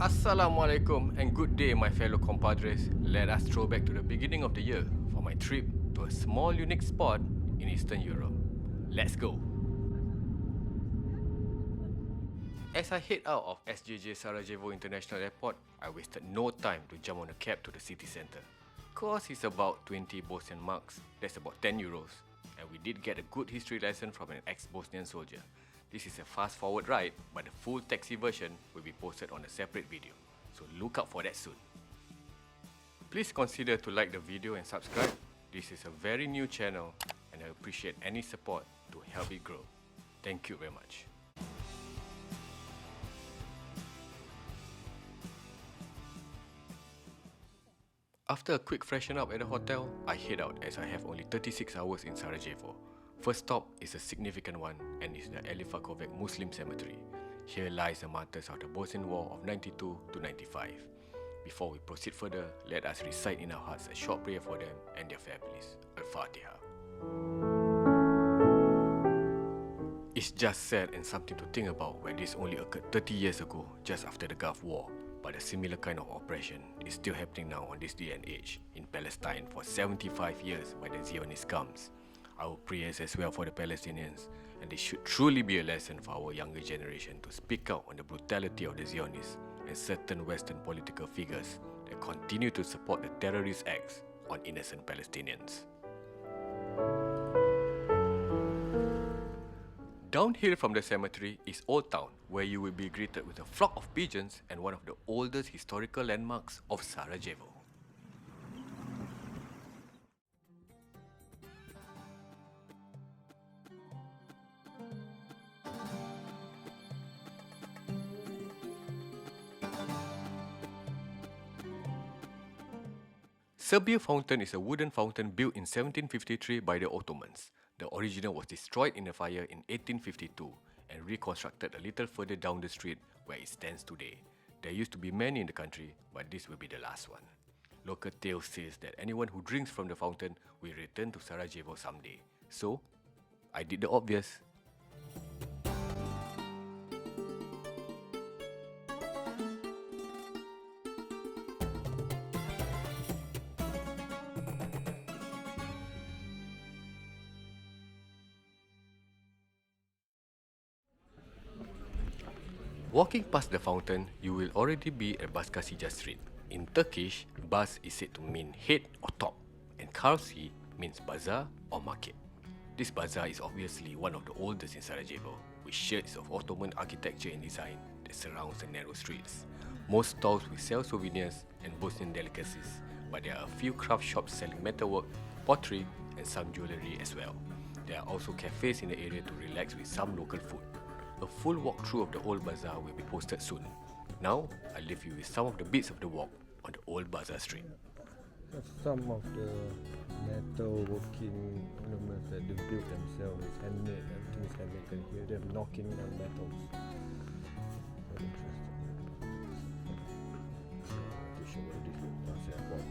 Assalamualaikum and good day, my fellow compadres. Let us throw back to the beginning of the year for my trip to a small unique spot in Eastern Europe. Let's go! As I head out of SJJ Sarajevo International Airport, I wasted no time to jump on a cab to the city centre. Cost is about 20 Bosnian marks, that's about 10 euros, and we did get a good history lesson from an ex-Bosnian soldier. This is a fast-forward ride, but the full taxi version will be posted on a separate video, so look out for that soon. Please consider to like the video and subscribe. This is a very new channel and I appreciate any support to help it grow. Thank you very much. After a quick freshen up at the hotel, I head out as I have only 36 hours in Sarajevo. First stop is a significant one and is the Alifakovac Muslim cemetery. Here lies the martyrs of the Bosnian War of 92 to 95. Before we proceed further, let us recite in our hearts a short prayer for them and their families. Al-Fatiha. It's just sad and something to think about when this only occurred 30 years ago, just after the Gulf War. But a similar kind of oppression is still happening now on this day and age in Palestine for 75 years by the Zionist scums. Our prayers as well for the Palestinians, and it should truly be a lesson for our younger generation to speak out on the brutality of the Zionists and certain Western political figures that continue to support the terrorist acts on innocent Palestinians. Downhill from the cemetery is Old Town, where you will be greeted with a flock of pigeons and one of the oldest historical landmarks of Sarajevo. Serbia Fountain is a wooden fountain built in 1753 by the Ottomans. The original was destroyed in a fire in 1852 and reconstructed a little further down the street where it stands today. There used to be many in the country, but this will be the last one. Local tale says that anyone who drinks from the fountain will return to Sarajevo someday. So, I did the obvious. Walking past the fountain, you will already be at Baskasija Street. In Turkish, bas is said to mean head or top, and karsi means bazaar or market. This bazaar is obviously one of the oldest in Sarajevo, with shades of Ottoman architecture and design that surrounds the narrow streets. Most stalls will sell souvenirs and Bosnian delicacies, but there are a few craft shops selling metalwork, pottery, and some jewellery as well. There are also cafes in the area to relax with some local food. A full walkthrough of the old bazaar will be posted soon. Now, I'll leave you with some of the bits of the walk on the old bazaar street. Some of the metal working ornaments that they built themselves is handmade. Everything is handmade. You can hear them knocking on metals. Very interesting. To show what it is in Singapore.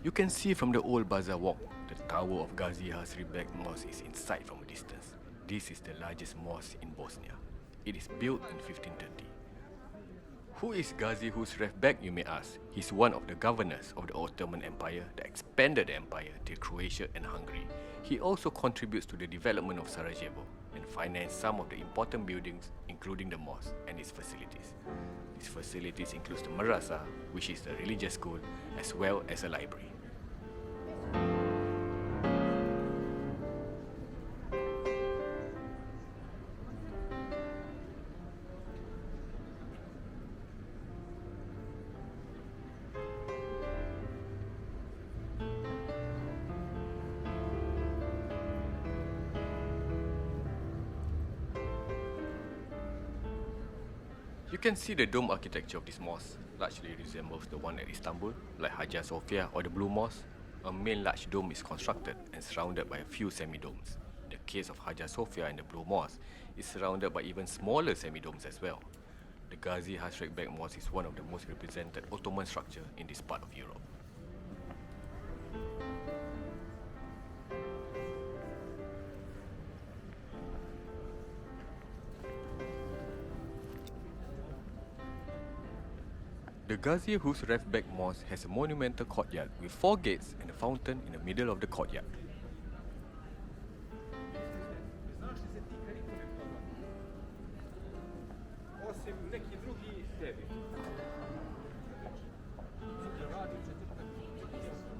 You can see from the old bazaar walk, the tower of Gazi-Husrev-beg Mosque is in sight from a distance. This is the largest mosque in Bosnia. It is built in 1530. Who is Gazi-Husrev-beg, you may ask? He's one of the governors of the Ottoman Empire that expanded the empire to Croatia and Hungary. He also contributes to the development of Sarajevo and financed some of the important buildings, including the mosque and its facilities. These facilities include the madrasa, which is the religious school, as well as a library. You can see the dome architecture of this mosque largely resembles the one at Istanbul, like Hagia Sophia or the Blue Mosque. A main large dome is constructed and surrounded by a few semi-domes. The case of Hagia Sophia and the Blue Mosque is surrounded by even smaller semi-domes as well. The Gazi-Husrev-beg Mosque is one of the most represented Ottoman structures in this part of Europe. The Gazi-Husrev-beg Mosque has a monumental courtyard with 4 gates and a fountain in the middle of the courtyard.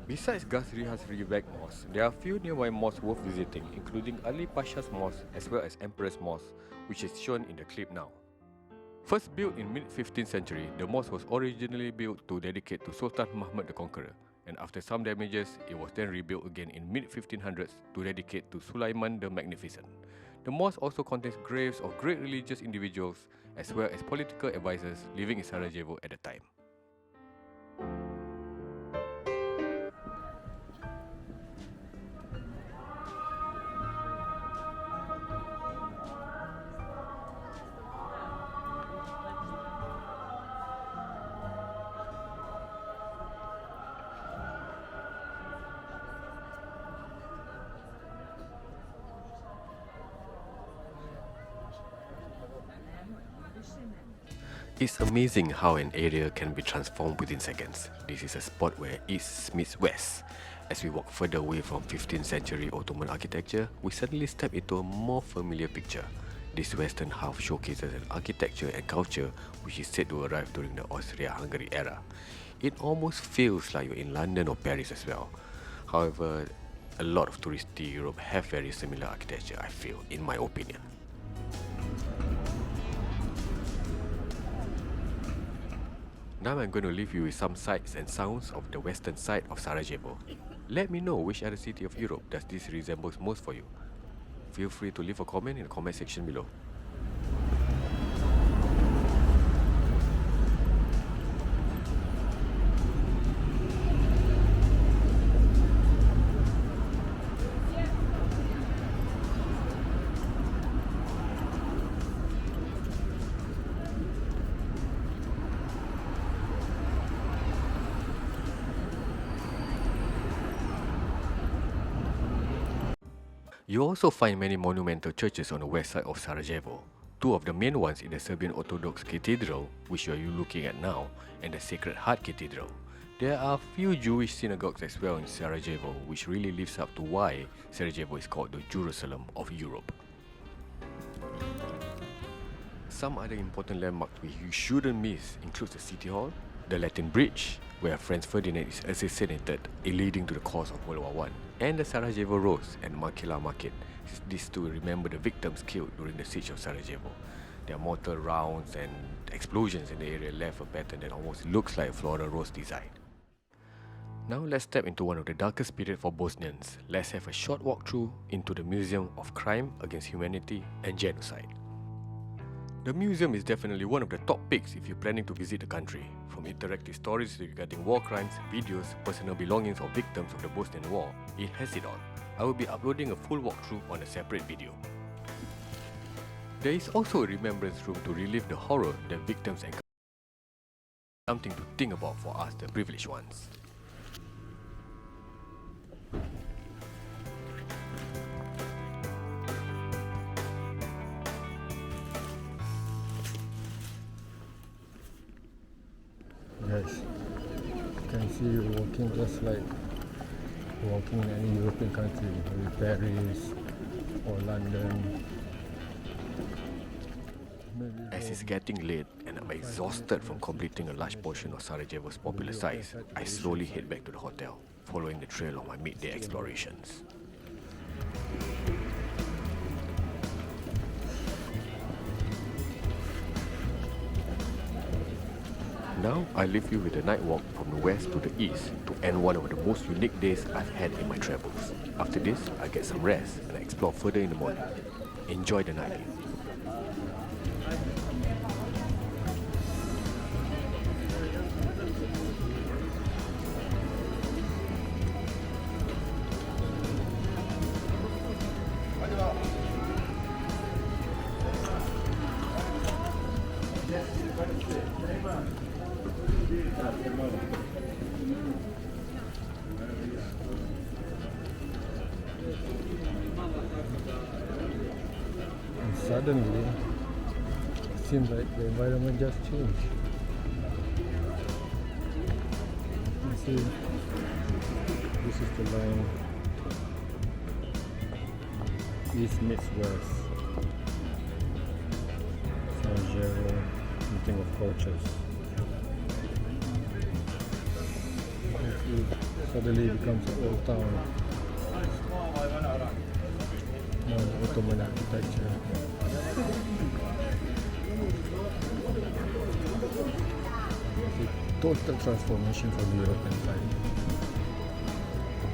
Besides Gazi-Husrev-beg Mosque, there are a few nearby mosques worth visiting, including Ali Pasha's Mosque as well as Emperor's Mosque, which is shown in the clip now. First built in mid-15th century, the mosque was originally built to dedicate to Sultan Muhammad the Conqueror, and after some damages, it was then rebuilt again in mid-1500s to dedicate to Sulaiman the Magnificent. The mosque also contains graves of great religious individuals as well as political advisors living in Sarajevo at the time. It's amazing how an area can be transformed within seconds. This is a spot where east meets west. As we walk further away from 15th century Ottoman architecture, we suddenly step into a more familiar picture. This western half showcases an architecture and culture which is said to arrive during the Austria-Hungary era. It almost feels like you're in London or Paris as well. However, a lot of touristy Europe have very similar architecture, I feel, in my opinion. Now I'm going to leave you with some sights and sounds of the western side of Sarajevo. Let me know which other city of Europe does this resembles most for you. Feel free to leave a comment in the comment section below. You also find many monumental churches on the west side of Sarajevo. Two of the main ones is the Serbian Orthodox Cathedral, which you are looking at now, and the Sacred Heart Cathedral. There are few Jewish synagogues as well in Sarajevo, which really lives up to why Sarajevo is called the Jerusalem of Europe. Some other important landmarks which you shouldn't miss includes the City Hall, the Latin Bridge, where Franz Ferdinand is assassinated, leading to the cause of World War I, and the Sarajevo Rose and Markila Market. These two remember the victims killed during the siege of Sarajevo. Their mortar rounds and explosions in the area left a pattern that almost looks like a floral rose design. Now let's step into one of the darkest periods for Bosnians. Let's have a short walk through into the Museum of Crime Against Humanity and Genocide. The museum is definitely one of the top picks if you're planning to visit the country. From interactive stories regarding war crimes, videos, personal belongings of victims of the Bosnian War, it has it all. I will be uploading a full walkthrough on a separate video. There is also a remembrance room to relive the horror that victims encounter. Something to think about for us, the privileged ones. Guys, you can see you walking just like walking in any European country, maybe Paris or London. As it's getting late and I'm exhausted from completing a large portion of Sarajevo's popular sites, I slowly head back to the hotel, following the trail of my midday explorations. Now I leave you with a night walk from the west to the east to end one of the most unique days I've had in my travels. After this, I get some rest and I explore further in the morning. Enjoy the night view. And suddenly, it seems like the environment just changed. You see, this is the line east meets west. Sarajevo, meeting of cultures. It suddenly becomes an old town. More Ottoman architecture. It's a total transformation from the European side.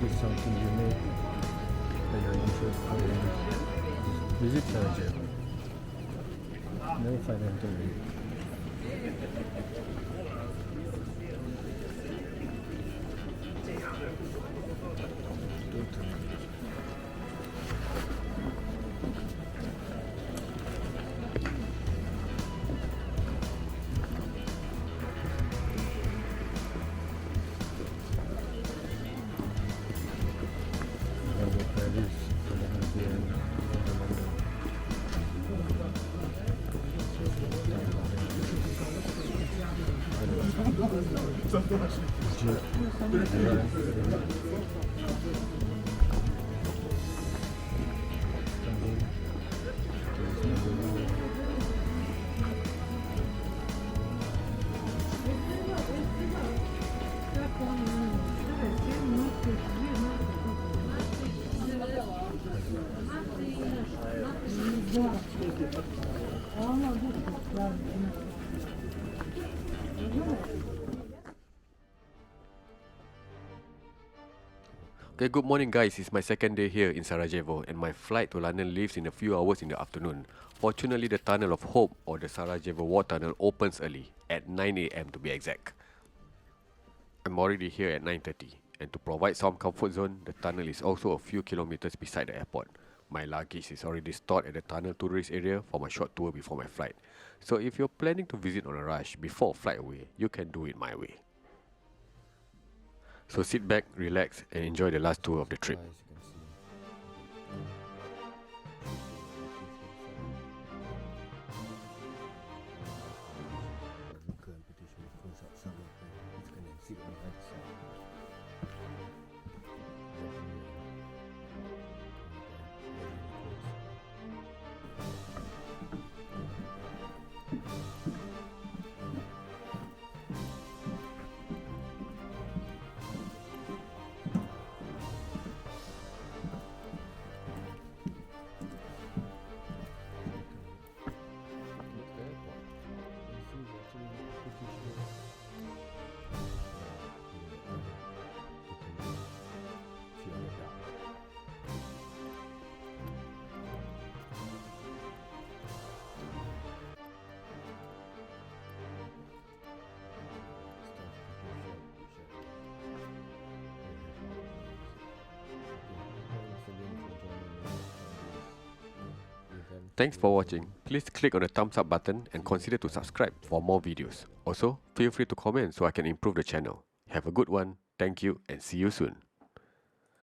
This is something unique that you're interested in. Visit Sarajevo. Never find anything new. Okay, good morning guys, it's my second day here in Sarajevo and my flight to London leaves in a few hours in the afternoon. Fortunately, the Tunnel of Hope or the Sarajevo War Tunnel opens early, at 9 AM to be exact. I'm already here at 9:30 and to provide some comfort zone, the tunnel is also a few kilometers beside the airport. My luggage is already stored at the tunnel tourist area for my short tour before my flight. So if you're planning to visit on a rush before flight away, you can do it my way. So sit back, relax and enjoy the last tour of the trip. As you can see. Competition goes out somewhere. It's gonna sit on the other side. Thanks for watching. Please click on the thumbs up button and consider to subscribe for more videos. Also, feel free to comment so I can improve the channel. Have a good one, thank you and see you soon.